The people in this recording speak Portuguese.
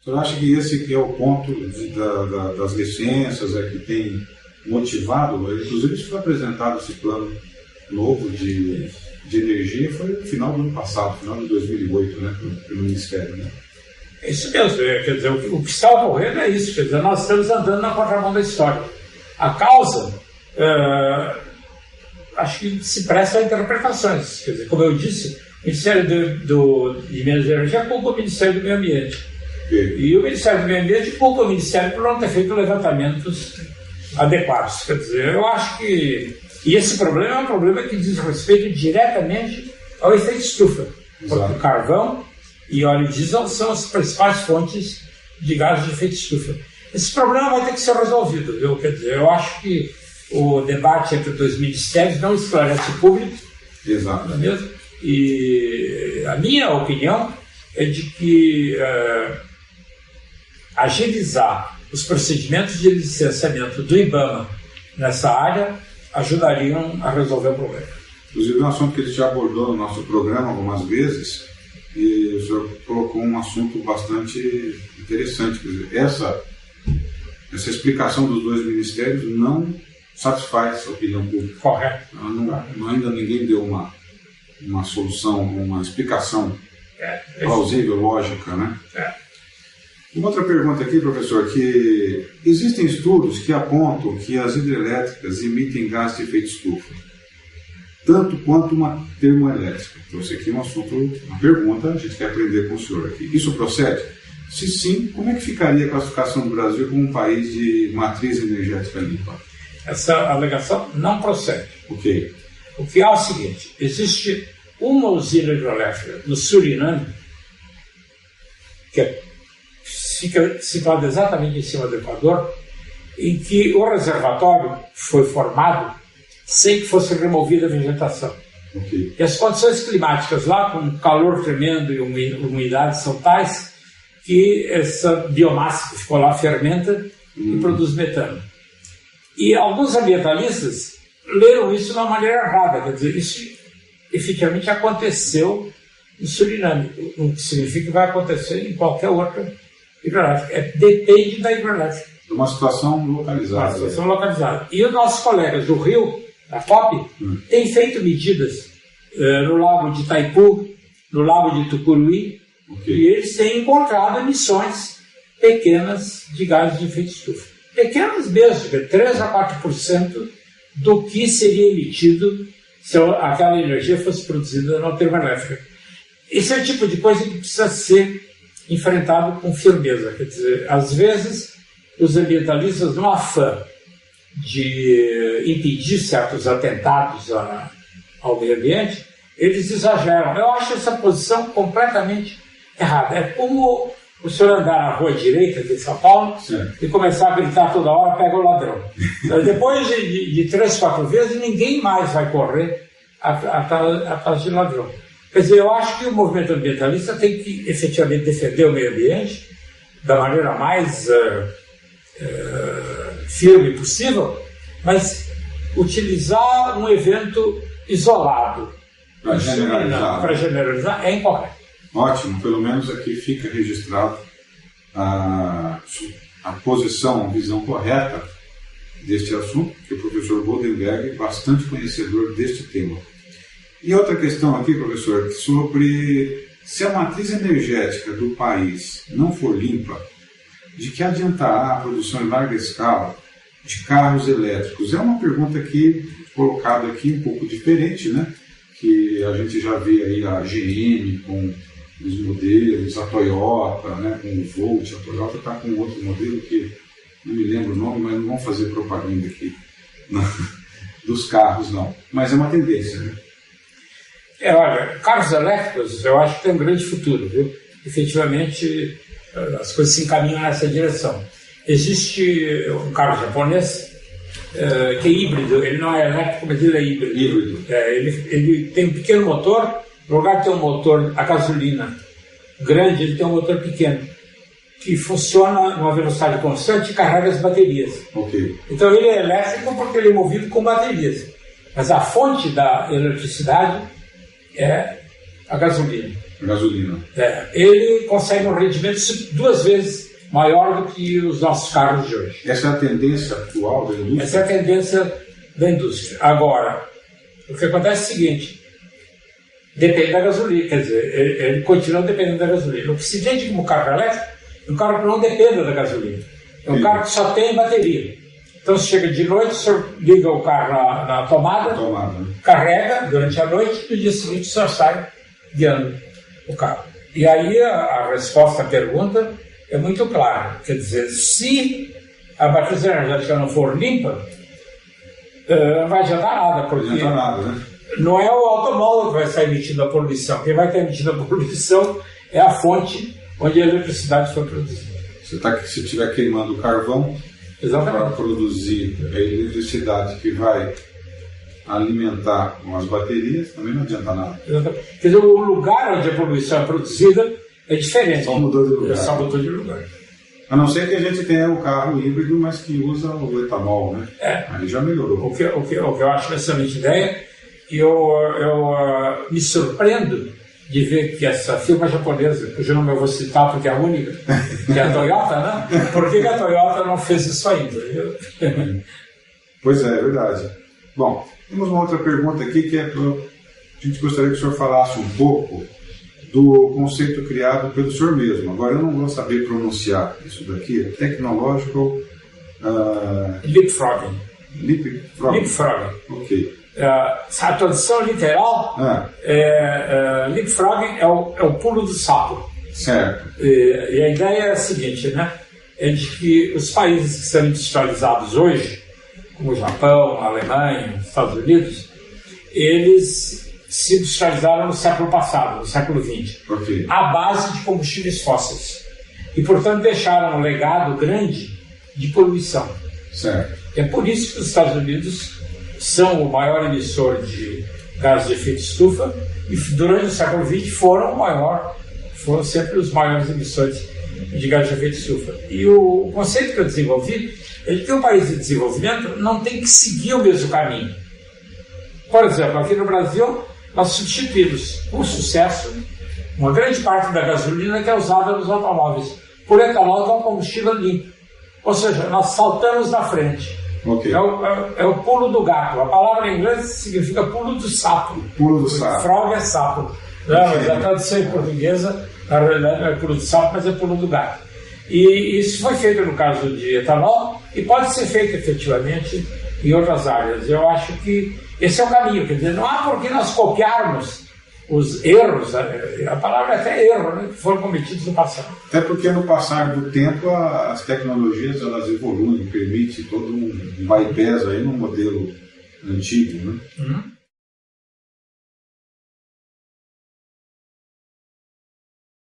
O senhor acha que esse que é o ponto das licenças, que tem motivado, inclusive isso foi apresentado, esse plano novo de energia, foi no final do ano passado, final de 2008, né, pelo Ministério, né? Isso mesmo, quer dizer, o que está ocorrendo é isso, quer dizer, nós estamos andando na contramão da história. A causa, acho que se presta a interpretações, quer dizer, como eu disse, o Ministério de Minas e Energia culpa o Ministério do Meio Ambiente. E o Ministério do Meio Ambiente culpa o Ministério por não ter feito levantamentos adequados. Quer dizer, eu acho que... E esse problema é um problema que diz respeito diretamente ao efeito estufa. Porque o carvão e óleo diesel são as principais fontes de gases de efeito estufa. Esse problema vai ter que ser resolvido, viu? Quer dizer, eu acho que o debate entre dois ministérios não esclarece o público. Exato. Não é mesmo? E a minha opinião é de que agilizar os procedimentos de licenciamento do IBAMA nessa área ajudariam a resolver o problema. Inclusive, é um assunto que a gente já abordou no nosso programa algumas vezes, e o senhor colocou um assunto bastante interessante. Quer dizer, essa explicação dos dois ministérios não satisfaz a opinião pública. Correto. Ainda ninguém deu uma solução, uma explicação plausível, lógica, né? Uma outra pergunta aqui, professor, que existem estudos que apontam que as hidrelétricas emitem gás de efeito estufa, tanto quanto uma termoelétrica. Então, isso aqui é um assunto, uma pergunta, a gente quer aprender com o senhor aqui. Isso procede? Se sim, como é que ficaria a classificação do Brasil como um país de matriz energética limpa? Essa alegação não procede. Ok. O que é o seguinte, existe uma usina hidrelétrica no Suriname, que fica situada exatamente em cima do Equador, em que o reservatório foi formado sem que fosse removida a vegetação. Okay. E as condições climáticas lá, com calor tremendo e umidade, são tais que essa biomassa que ficou lá fermenta e produz metano. E alguns ambientalistas leram isso de uma maneira errada, quer dizer, isso efetivamente aconteceu no Suriname, o que significa que vai acontecer em qualquer outra hidrelétrica. Depende da hidrelétrica. Uma situação localizada. Uma situação localizada. E os nossos colegas do Rio, da FOP, têm feito medidas no lago de Itaipu, no lago de Tucuruí, e eles têm encontrado emissões pequenas de gases de efeito estufa. Pequenas mesmo, 3 a 4% do que seria emitido se aquela energia fosse produzida na termoelétrica. Esse é o tipo de coisa que precisa ser enfrentado com firmeza. Quer dizer, às vezes, os ambientalistas, no afã de impedir certos atentados ao meio ambiente, eles exageram. Eu acho essa posição completamente errada. É como o senhor andar na rua direita de São Paulo e começar a gritar toda hora, pega o ladrão. Depois de 3, 4 vezes, ninguém mais vai correr atrás de ladrão. Quer dizer, eu acho que o movimento ambientalista tem que efetivamente defender o meio ambiente da maneira mais firme possível, mas utilizar um evento isolado para generalizar é incorreto. Ótimo, pelo menos aqui fica registrado a posição, a visão correta deste assunto, que o professor Goldenberg é bastante conhecedor deste tema. E outra questão aqui, professor, sobre se a matriz energética do país não for limpa, de que adiantará a produção em larga escala de carros elétricos? É uma pergunta aqui, colocada aqui um pouco diferente, né? Que a gente já vê aí a GM com os modelos, a Toyota, né, com o Volt. A Toyota está com outro modelo que não me lembro o nome, mas não vamos fazer propaganda aqui dos carros, não. Mas é uma tendência, né? Olha, carros elétricos eu acho que tem um grande futuro, viu? Efetivamente, as coisas se encaminham nessa direção. Existe um carro japonês que é híbrido, ele não é elétrico, mas ele é híbrido. Ele tem um pequeno motor, no lugar de ter um motor a gasolina grande, ele tem um motor pequeno, que funciona numa velocidade constante e carrega as baterias. Okay. Então ele é elétrico porque ele é movido com baterias. Mas a fonte da eletricidade é a gasolina. Gasolina. Ele consegue um rendimento 2 vezes maior do que os nossos carros de hoje. Essa é a tendência atual da indústria? Essa é a tendência da indústria. Agora, o que acontece é o seguinte: depende da gasolina, quer dizer, ele continua dependendo da gasolina. O que se vende como carro elétrico é um carro que não depende da gasolina. É um carro que só tem bateria. Então, você chega de noite, o senhor liga o carro na tomada, carrega durante a noite, e no dia seguinte o senhor sai guiando o carro. E aí a resposta à pergunta é muito clara. Quer dizer, se a matriz energética não for limpa, não vai adiantar nada, porque não é o automóvel que vai estar emitindo a poluição. Quem vai estar emitindo a poluição é a fonte onde a eletricidade foi produzida. Se estiver queimando carvão para produzir a eletricidade que vai alimentar as baterias, também não adianta nada. Quer dizer, o lugar onde a poluição é produzida é diferente. Só mudou de lugar. Só mudou de lugar. A não ser que a gente tenha o carro híbrido, mas que usa o etanol, né? Aí já melhorou. O que eu acho uma excelente ideia, e eu me surpreendo de ver que essa firma japonesa, cujo nome eu vou citar porque é a única, que é a Toyota, né? Por que a Toyota não fez isso ainda? Pois é verdade. Bom, temos uma outra pergunta aqui que a gente gostaria que o senhor falasse um pouco do conceito criado pelo senhor mesmo. Agora, eu não vou saber pronunciar isso daqui. Technological... Leapfrogging. Leapfrogging. Ok. A tradução literal leapfrogging é o pulo do sapo. Certo. E a ideia é a seguinte, né? É de que os países que são industrializados hoje, como o Japão, a Alemanha, os Estados Unidos, eles se industrializaram no século passado, no século XX, à base de combustíveis fósseis. E, portanto, deixaram um legado grande de poluição. Certo. É por isso que os Estados Unidos são o maior emissor de gases de efeito estufa e durante o século XX foram sempre os maiores emissores de gases de efeito estufa. E o conceito que eu desenvolvi é que um país de desenvolvimento não tem que seguir o mesmo caminho. Por exemplo, aqui no Brasil, nós substituímos com sucesso uma grande parte da gasolina que é usada nos automóveis por etanol, que é um combustível limpo. Ou seja, nós saltamos na frente. Okay. É o pulo do gato. A palavra em inglês significa pulo do sapo. Pulo do sapo. Frog é sapo. Não, mas a tradução em portuguesa, na realidade, não é pulo do sapo, mas é pulo do gato. E isso foi feito no caso de etanol e pode ser feito efetivamente em outras áreas. Eu acho que esse é o caminho. Quer dizer, não há por que nós copiarmos os erros, a palavra é até erro, né, que foram cometidos no passado. Até porque no passar do tempo as tecnologias elas evoluem, permite todo um bypass aí no modelo antigo, né?